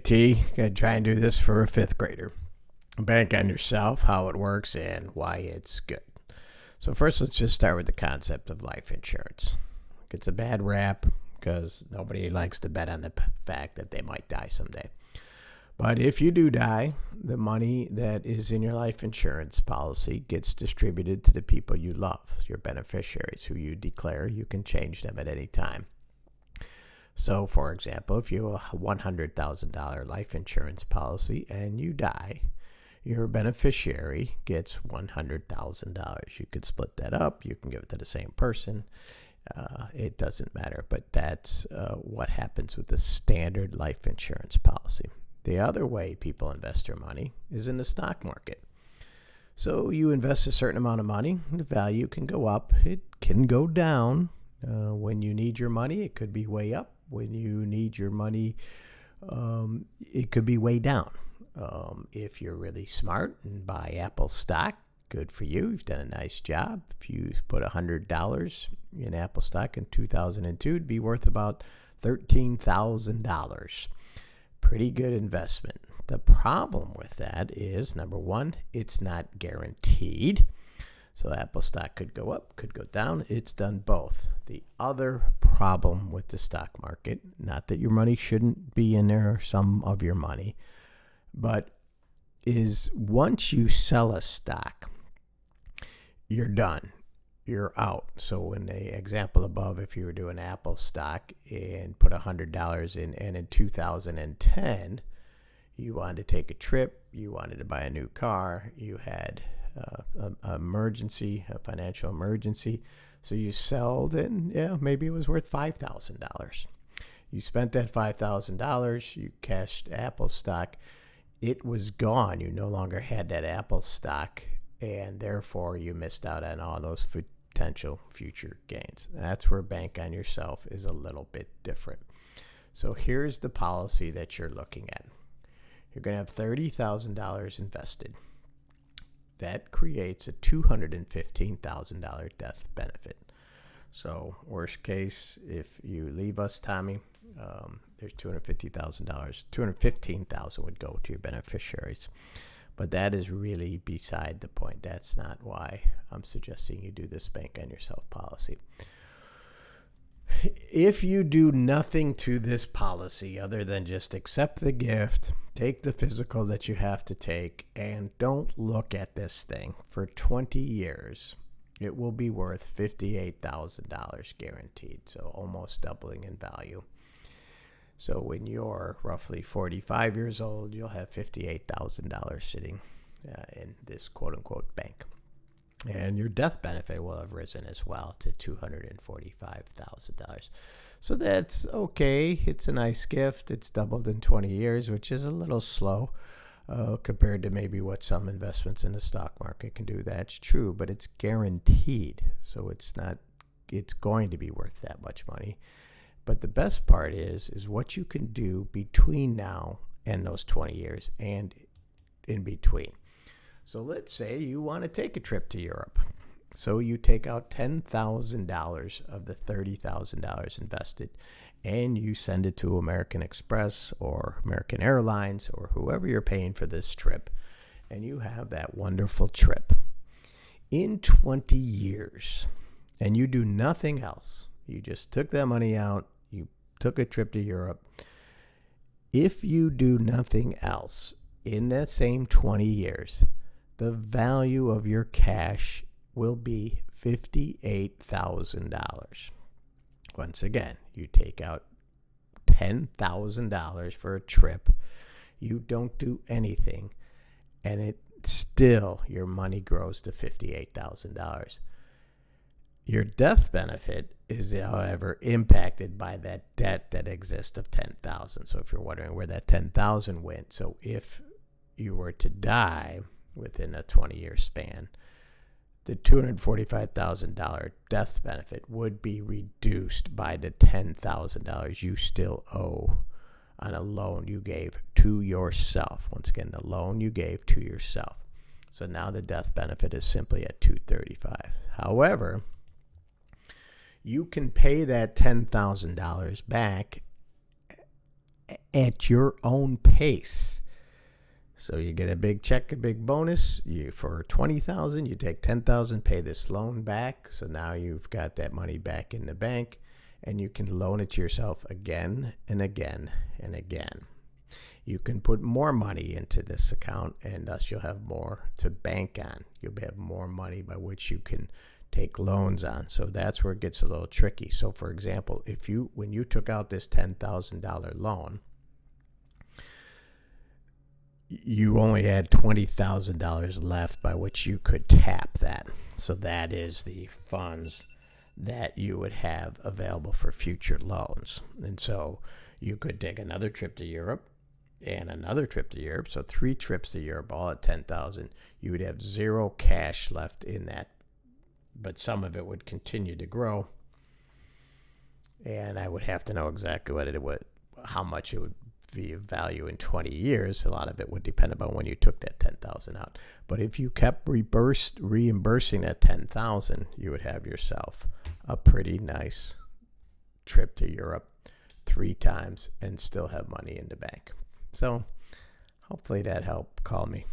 Gonna try and do this for a fifth grader. Bank on yourself, how it works, and why it's good. So first, let's just start with the concept of life insurance. It's a bad rap because nobody likes to bet on the fact that they might die someday. But if you do die, the money that is in your life insurance policy gets distributed to the people you love, your beneficiaries, who you declare you can change them at any time. So, for example, if you have a $100,000 life insurance policy and you die, your beneficiary gets $100,000. You could split that up. You can give it to the same person. It doesn't matter. But that's what happens with the standard life insurance policy. The other way people invest their money is in the stock market. So you invest a certain amount of money. The value can go up. It can go down. When you need your money, it could be way up. When you need your money, it could be way down. If you're really smart and buy Apple stock, good for you. You've done a nice job. If you put $100 in Apple stock in 2002, it'd be worth about $13,000. Pretty good investment. The problem with that is, number one, it's not guaranteed. So Apple stock could go up, could go down. It's done both. The other problem with the stock market, not that your money shouldn't be in there, some of your money, but is once you sell a stock, you're done. You're out. So in the example above, if you were doing Apple stock and put $100 in, and in 2010, you wanted to take a trip, you wanted to buy a new car, you had an emergency, a financial emergency. So you sold and maybe it was worth $5,000. You spent that $5,000, you cashed Apple stock. It was gone. You no longer had that Apple stock, and therefore you missed out on all those potential future gains. That's where bank on yourself is a little bit different. So here's the policy that you're looking at. You're going to have $30,000 invested. That creates a $215,000 death benefit. So worst case, if you leave us, Tommy, there's $250,000. $215,000 would go to your beneficiaries. But that is really beside the point. That's not why I'm suggesting you do this bank on yourself policy. If you do nothing to this policy other than just accept the gift, take the physical that you have to take, and don't look at this thing for 20 years, it will be worth $58,000 guaranteed, so almost doubling in value. So when you're roughly 45 years old, you'll have $58,000 sitting in this quote-unquote bank. And your death benefit will have risen as well to $245,000. So that's okay. It's a nice gift. It's doubled in 20 years, which is a little slow compared to maybe what some investments in the stock market can do. That's true, but it's guaranteed. So it's going to be worth that much money. But the best part is what you can do between now and those 20 years and in between. So let's say you want to take a trip to Europe. So you take out $10,000 of the $30,000 invested, and you send it to American Express or American Airlines or whoever you're paying for this trip, and you have that wonderful trip. In 20 years, and you do nothing else, you just took that money out, you took a trip to Europe. If you do nothing else in that same 20 years, the value of your cash will be $58,000. Once again, you take out $10,000 for a trip, you don't do anything, and your money grows to $58,000. Your death benefit is, however, impacted by that debt that exists of $10,000. So if you're wondering where that $10,000 went, so if you were to die within a 20-year span, the $245,000 death benefit would be reduced by the $10,000 you still owe on a loan you gave to yourself. Once again, the loan you gave to yourself. So now the death benefit is simply at $235,000. However, you can pay that $10,000 back at your own pace. So you get a big check, a big bonus. For 20,000, you take 10,000, pay this loan back. So now you've got that money back in the bank, and you can loan it to yourself again and again and again. You can put more money into this account, and thus you'll have more to bank on. You'll have more money by which you can take loans on. So that's where it gets a little tricky. So for example, when you took out this $10,000 loan, you only had $20,000 left by which you could tap that. So that is the funds that you would have available for future loans. And so you could take another trip to Europe and another trip to Europe. So 3 trips to Europe, all at 10,000. You would have zero cash left in that, but some of it would continue to grow. And I would have to know exactly how much it would be of value in 20 years. A lot of it would depend upon when you took that 10,000 out. But if you kept reimbursing that 10,000, you would have yourself a pretty nice trip to Europe 3 times and still have money in the bank. So hopefully that helped. Call me.